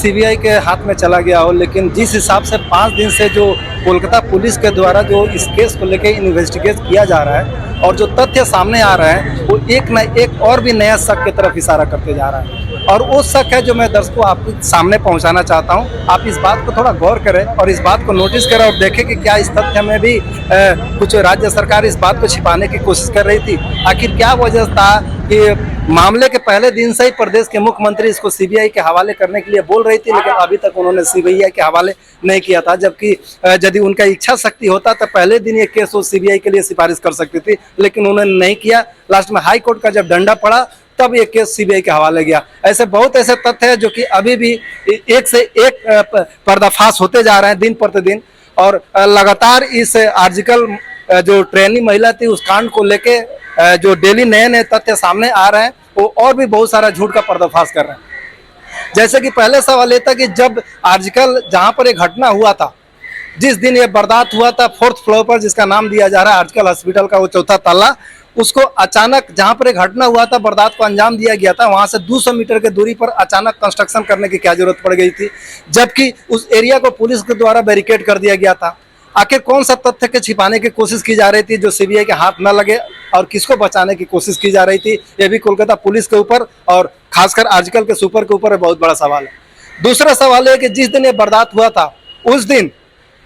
CBI के हाथ में चला गया हो, लेकिन जिस हिसाब से 5 दिन से जो कोलकाता पुलिस के द्वारा जो इस केस को लेकर इन्वेस्टिगेट किया जा रहा है और जो तथ्य सामने आ रहे हैं वो एक न एक और भी नया शक की तरफ इशारा करते जा रहा है। और वो शक है जो मैं दर्शकों आपके सामने पहुंचाना चाहता हूं। आप इस बात को थोड़ा गौर करें और इस बात को नोटिस करें और देखें कि क्या इस तथ्य में भी कुछ राज्य सरकार इस बात को छिपाने की कोशिश कर रही थी। आखिर क्या वजह था कि मामले के पहले दिन से ही प्रदेश के मुख्यमंत्री इसको सीबीआई के हवाले करने के लिए बोल रही थी, लेकिन अभी तक उन्होंने सीबीआई के हवाले नहीं किया था। जबकि यदि उनका इच्छा शक्ति होता तो पहले दिन ये केस वो सीबीआई के लिए सिफारिश कर सकती थी, लेकिन उन्होंने नहीं किया। लास्ट में हाई कोर्ट का जब डंडा पड़ा तब ये केस सीबीआई के हवाले गया। ऐसे बहुत ऐसे तथ्य हैं जो कि अभी भी एक से एक पर्दाफाश होते जा रहे हैं दिन प्रतिदिन। और लगातार इस आर्जिकल जो ट्रेनी महिला थी उस कांड को लेके जो डेली नए नए तथ्य सामने आ रहे हैं वो और भी बहुत सारा झूठ का पर्दाफाश कर रहे हैं। जैसे कि पहले सवाल ये था कि जब आर्जिकल जहां पर एक घटना हुआ था, जिस दिन ये वारदात हुआ था 4th फ्लोर पर, जिसका नाम दिया जा रहा है आर्जिकल हॉस्पिटल का वो 4था तल्ला, उसको अचानक जहां पर एक घटना हुआ था वारदात को अंजाम दिया गया था, वहां से 200 मीटर की दूरी पर अचानक कंस्ट्रक्शन करने की क्या जरूरत पड़ गई थी, जबकि उस एरिया को पुलिस के द्वारा बैरिकेड कर दिया गया था। आखिर कौन सा तथ्य के छिपाने की कोशिश की जा रही थी जो सीबीआई के हाथ न लगे, और किसको बचाने की कोशिश की जा रही थी, ये भी कोलकाता पुलिस के ऊपर और खासकर आजकल के सुपर के ऊपर बहुत बड़ा सवाल है। दूसरा सवाल है कि जिस दिन ये वारदात हुआ था उस दिन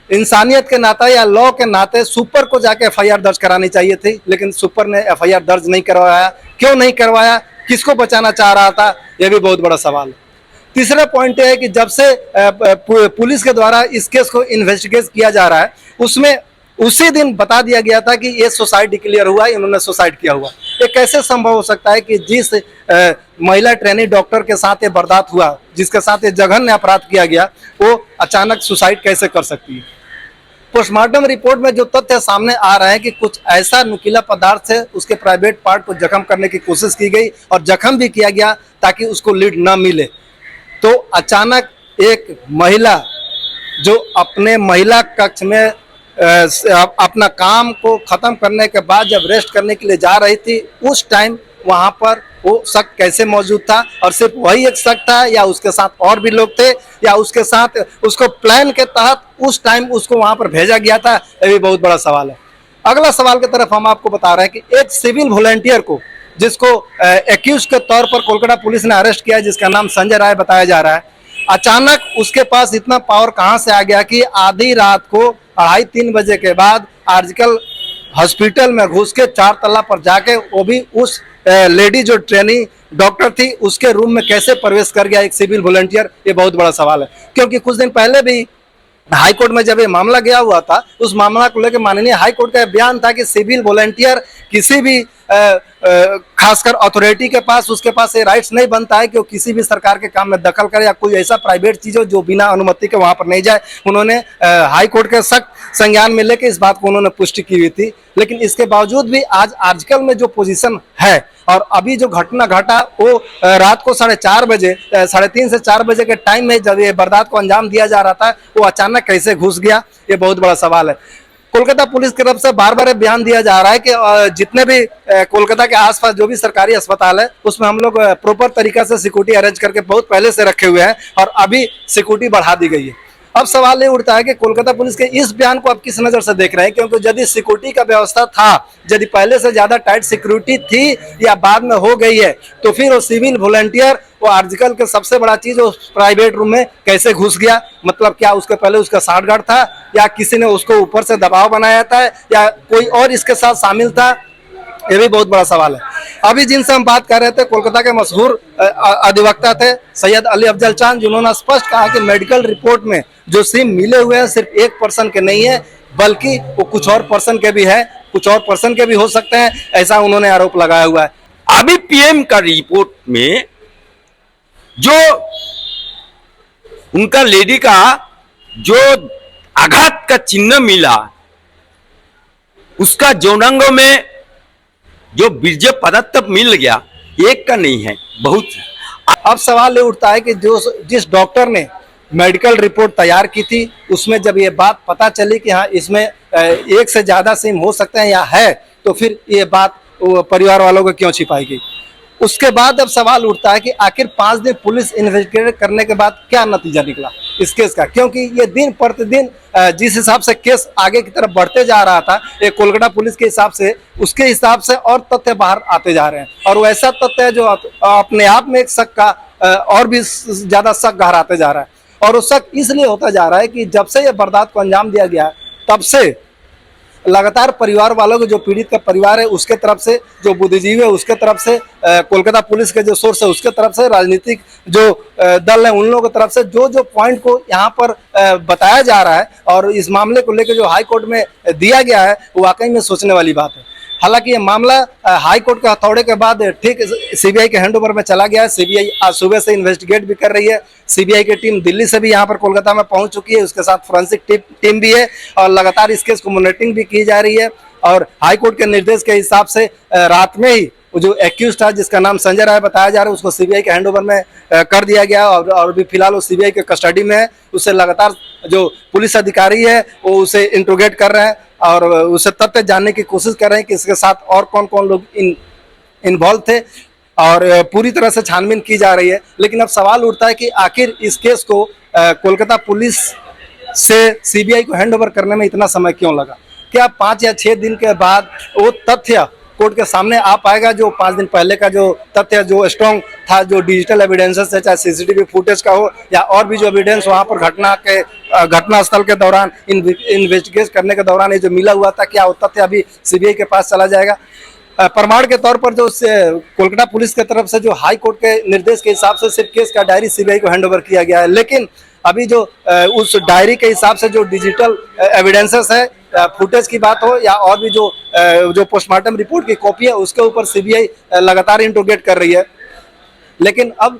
इंसानियत के नाते या लॉ के नाते सुपर को जाके एफआईआर दर्ज करानी चाहिए थी, लेकिन सुपर ने एफआईआर दर्ज नहीं करवाया। क्यों नहीं करवाया, किसको बचाना चाह रहा था, यह भी बहुत बड़ा सवाल है। तीसरा पॉइंट है कि जब से पुलिस के द्वारा इस केस को इन्वेस्टिगेट किया जा रहा है उसमें उसी दिन बता दिया गया था कि ये सुसाइड डिक्लेयर हुआ, इन्होंने सुसाइड किया हुआ। ये कैसे संभव हो सकता है कि जिस महिला ट्रेनी डॉक्टर के साथ ये वारदात हुआ, जिसके साथ ये जघन्य अपराध किया गया, वो अचानक सुसाइड कैसे कर सकती है। पोस्टमार्टम रिपोर्ट में जो तथ्य सामने आ रहे हैं कि कुछ ऐसा नुकीला पदार्थ से उसके प्राइवेट पार्ट को जख्म करने की कोशिश की गई और जख्म भी किया गया ताकि उसको लीड न मिले। तो अचानक एक महिला जो अपने महिला कक्ष में अपना काम को खत्म करने के बाद जब रेस्ट करने के लिए जा रही थी, उस टाइम वहां पर वो शख्स कैसे मौजूद था, और सिर्फ वही एक शख्स था या उसके साथ और भी लोग थे, या उसके साथ उसको प्लान के तहत उस टाइम उसको वहां पर भेजा गया था, ये भी बहुत बड़ा सवाल है। अगला सवाल की तरफ हम आपको बता रहे हैं कि एक सिविल वॉलंटियर को जिसको एक्यूज के तौर पर कोलकाता पुलिस ने अरेस्ट किया, जिसका नाम संजय राय बताया जा रहा है, अचानक उसके पास इतना पावर कहां से आ गया कि आधी रात को 2:30-3 बजे के बाद आर्जिकल हॉस्पिटल में घुस के 4 तल्ला पर जाके, वो भी उस लेडी जो ट्रेनी डॉक्टर थी उसके रूम में कैसे प्रवेश कर गया एक सिविल वॉलंटियर, ये बहुत बड़ा सवाल है। क्योंकि कुछ दिन पहले भी हाई कोर्ट में जब ये मामला गया हुआ था, उस मामला को लेकर माननीय हाई कोर्ट का बयान था कि सिविल वॉलंटियर किसी भी खासकर अथॉरिटी के पास, उसके पास ये राइट्स नहीं बनता है कि वो किसी भी सरकार के काम में दखल करे या कोई ऐसा प्राइवेट चीज हो जो बिना अनुमति के वहां पर नहीं जाए। उन्होंने हाई कोर्ट के सख्त संज्ञान में लेकर इस बात को उन्होंने पुष्टि की हुई थी। लेकिन इसके बावजूद भी आज आजकल में जो पोजीशन है और अभी जो घटना घटा वो रात को 3:30 बजे 3:30 से 4 बजे के टाइम में जब ये वारदात को अंजाम दिया जा रहा था, वो अचानक कैसे घुस गया, ये बहुत बड़ा सवाल है। कोलकाता पुलिस की तरफ से बार बार बयान दिया जा रहा है कि जितने भी कोलकाता के आसपास जो भी सरकारी अस्पताल है उसमें हम लोग प्रॉपर तरीका से सिक्योरिटी अरेंज करके बहुत पहले से रखे हुए हैं और अभी सिक्योरिटी बढ़ा दी गई है। अब सवाल ये उठता है कि कोलकाता पुलिस के इस बयान को आप किस नजर से देख रहे हैं, क्योंकि यदि सिक्योरिटी का व्यवस्था था, यदि पहले से ज्यादा टाइट सिक्योरिटी थी या बाद में हो गई है, तो फिर वो सिविल वॉलंटियर वो आर्टिकल के सबसे बड़ा चीज वो प्राइवेट रूम में कैसे घुस गया। मतलब क्या उसके पहले उसका साठगांठ था या किसी ने उसको ऊपर से दबाव बनाया था या कोई और इसके साथ शामिल था, ये भी बहुत बड़ा सवाल है। अभी जिनसे हम बात कर रहे थे कोलकाता के मशहूर अधिवक्ता थे सैयद अली अफजल चांद, जिन्होंने स्पष्ट कहा कि मेडिकल रिपोर्ट में जो सिम मिले हुए हैं सिर्फ एक पर्सन के नहीं है, बल्कि वो कुछ और पर्सन के भी है, कुछ और पर्सन के भी हो सकते हैं, ऐसा उन्होंने आरोप लगाया हुआ है। अभी पीएम का रिपोर्ट में जो उनका लेडी का जो आघात का चिन्ह मिला, उसका यौनांगों में जो बीर्ज पदार्थ मिल गया, एक का नहीं है, बहुत है। अब सवाल ये उठता है कि जिस डॉक्टर ने मेडिकल रिपोर्ट तैयार की थी उसमें जब ये बात पता चली कि हाँ इसमें एक से ज्यादा सिम हो सकते हैं या है, तो फिर ये बात परिवार वालों को क्यों छिपाई गई। उसके बाद अब सवाल उठता है कि आखिर 5 दिन पुलिस इन्वेस्टिगेट करने के बाद क्या नतीजा निकला इस केस का, क्योंकि ये दिन प्रतिदिन जिस हिसाब से केस आगे की तरफ बढ़ते जा रहा था, ये कोलकाता पुलिस के हिसाब से, उसके हिसाब से और तथ्य बाहर आते जा रहे हैं, और वो ऐसा तथ्य है जो अपने आप में एक शक का और भी ज्यादा शक गहराते जा रहा है। और वो शक इसलिए होता जा रहा है कि जब से ये वारदात को अंजाम दिया गया तब से लगातार परिवार वालों के, जो पीड़ित का परिवार है उसके तरफ से, जो बुद्धिजीवी है उसके तरफ से, कोलकाता पुलिस के जो सोर्स है उसके तरफ से, राजनीतिक जो दल है उन लोगों की तरफ से जो जो पॉइंट को यहाँ पर बताया जा रहा है और इस मामले को लेकर जो हाई कोर्ट में दिया गया है वो वाकई में सोचने वाली बात है। हालांकि ये मामला हाई कोर्ट के हथौड़े के बाद ठीक सीबीआई के हैंडओवर में चला गया है। सीबीआई आज सुबह से इन्वेस्टिगेट भी कर रही है। सीबीआई की टीम दिल्ली से भी यहाँ पर कोलकाता में पहुंच चुकी है, उसके साथ फोरेंसिक टीम भी है और लगातार इस केस को मॉनिटरिंग भी की जा रही है। और हाई कोर्ट के निर्देश के हिसाब से रात में ही जो एक्यूज था जिसका नाम संजय राय बताया जा रहा है उसको सीबीआई के हैंडओवर में कर दिया गया और भी फिलहाल वो सीबीआई के कस्टडी में है। उससे लगातार जो पुलिस अधिकारी है वो उसे इंट्रोगेट कर रहे हैं और उसे तथ्य जानने की कोशिश कर रहे हैं कि इसके साथ और कौन कौन लोग इन्वॉल्व थे और पूरी तरह से छानबीन की जा रही है। लेकिन अब सवाल उठता है कि आखिर इस केस को कोलकाता पुलिस से सीबीआई को हैंडओवर करने में इतना समय क्यों लगा? क्या 5 या 6 दिन के बाद वो तथ्य कोर्ट के सामने आ पाएगा जो 5 दिन पहले का जो तथ्य जो स्ट्रॉन्ग था, जो डिजिटल एविडेंसेस है, चाहे सीसीटीवी फुटेज का हो या और भी जो एविडेंस वहां पर घटना स्थल के दौरान इन्वेस्टिगेट करने के दौरान ये जो मिला हुआ था, क्या वो तथ्य अभी सीबीआई के पास चला जाएगा? प्रमाण के तौर पर जो कोलकाता पुलिस की तरफ से जो हाई कोर्ट के निर्देश के हिसाब से सिर्फ केस का डायरी सीबीआई को हैंडओवर किया गया है, लेकिन अभी जो उस डायरी के हिसाब से जो डिजिटल एविडेंसेस है, फुटेज की बात हो या और भी जो पोस्टमार्टम रिपोर्ट की कॉपी है, उसके ऊपर सीबीआई लगातार इंट्रोगेट कर रही है। लेकिन अब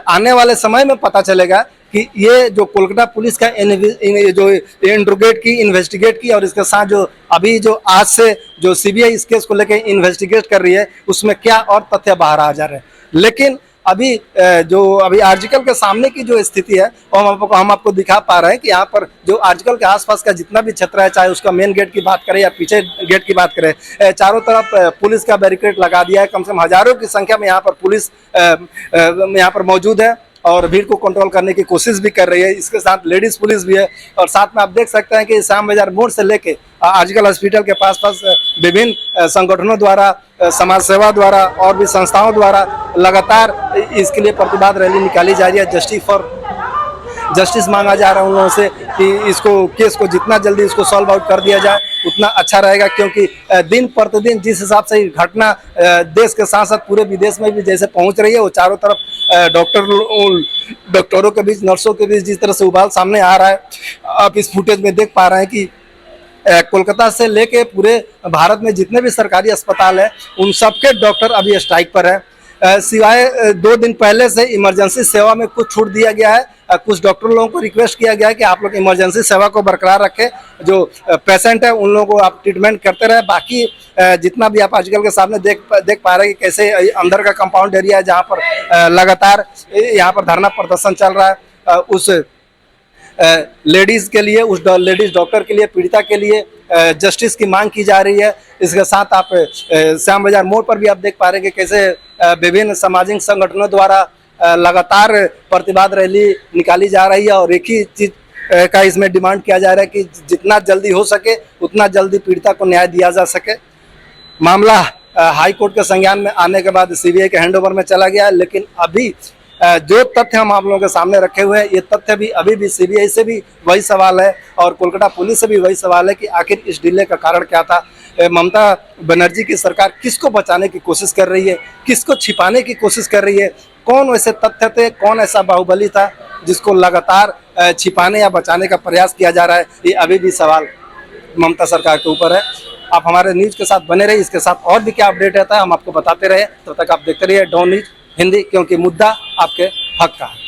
आने वाले समय में पता चलेगा कि ये जो कोलकाता पुलिस का जो इंट्रोगेट की, इन्वेस्टिगेट की और इसके साथ जो अभी जो आज से जो सीबीआई इस केस को लेकर इन्वेस्टिगेट कर रही है उसमें क्या और तथ्य बाहर आ जा रहे हैं। लेकिन अभी अभी आर्टिकल के सामने की जो स्थिति है वो हम आपको दिखा पा रहे हैं कि यहाँ पर जो आर्टिकल के आसपास का जितना भी क्षेत्र है, चाहे उसका मेन गेट की बात करें या पीछे गेट की बात करें, चारों तरफ पुलिस का बैरिकेड लगा दिया है। कम से कम हजारों की संख्या में यहाँ पर पुलिस यहाँ पर मौजूद है और भीड़ को कंट्रोल करने की कोशिश भी कर रही है। इसके साथ लेडीज पुलिस भी है और साथ में आप देख सकते हैं कि श्याम बाजार मोड़ से लेके आजकल हॉस्पिटल के पास विभिन्न संगठनों द्वारा, समाज सेवा द्वारा और भी संस्थाओं द्वारा लगातार इसके लिए प्रतिवाद रैली निकाली जा रही है। जस्टिस मांगा जा रहा है उन लोगों से कि इसको केस को जितना जल्दी इसको सॉल्व आउट कर दिया जाए उतना अच्छा रहेगा, क्योंकि दिन प्रतिदिन जिस हिसाब से घटना देश के साथ साथ पूरे विदेश में भी जैसे पहुंच रही है, वो चारों तरफ डॉक्टरों के बीच, नर्सों के बीच जिस तरह से उबाल सामने आ रहा है, आप इस फुटेज में देख पा रहे हैं कि कोलकाता से लेके पूरे भारत में जितने भी सरकारी अस्पताल है उन सबके डॉक्टर अभी स्ट्राइक पर है। सिवाय 2 दिन पहले से इमरजेंसी सेवा में कुछ छूट दिया गया है। कुछ डॉक्टर लोगों को रिक्वेस्ट किया गया है कि आप लोग इमरजेंसी सेवा को बरकरार रखें, जो पेशेंट है उन लोगों को आप ट्रीटमेंट करते रहे। बाकी जितना भी आप आजकल के सामने देख पा रहे हैं कि कैसे अंदर का कंपाउंड एरिया है जहाँ पर लगातार यहाँ पर धरना प्रदर्शन चल रहा है, उस लेडीज के लिए, उस लेडीज डॉक्टर के लिए, पीड़िता के लिए जस्टिस की मांग की जा रही है। इसके साथ आप श्याम बाजार मोड़ पर भी आप देख पा रहे हैं कि कैसे विभिन्न सामाजिक संगठनों द्वारा लगातार प्रतिवाद रैली निकाली जा रही है और एक ही चीज का इसमें डिमांड किया जा रहा है कि जितना जल्दी हो सके उतना जल्दी पीड़िता को न्याय दिया जा सके। मामला हाई कोर्ट के संज्ञान में आने के बाद सीबीआई के हैंडओवर में चला गया है, लेकिन अभी जो तथ्य हम आप लोगों के सामने रखे हुए हैं, ये तथ्य भी अभी भी सीबीआई से भी वही सवाल है और कोलकाता पुलिस से भी वही सवाल है कि आखिर इस डिले का कारण क्या था। ममता बनर्जी की सरकार किसको बचाने की कोशिश कर रही है, किसको छिपाने की कोशिश कर रही है, कौन वैसे तथ्य थे, कौन ऐसा बाहुबली था जिसको लगातार छिपाने या बचाने का प्रयास किया जा रहा है, ये अभी भी सवाल ममता सरकार के ऊपर है। आप हमारे न्यूज के साथ बने रहिए, इसके साथ और भी क्या अपडेट रहता है हम आपको बताते रहे। तब तक आप देखते रहिए डॉन न्यूज हिंदी, क्योंकि मुद्दा आपके हक का है।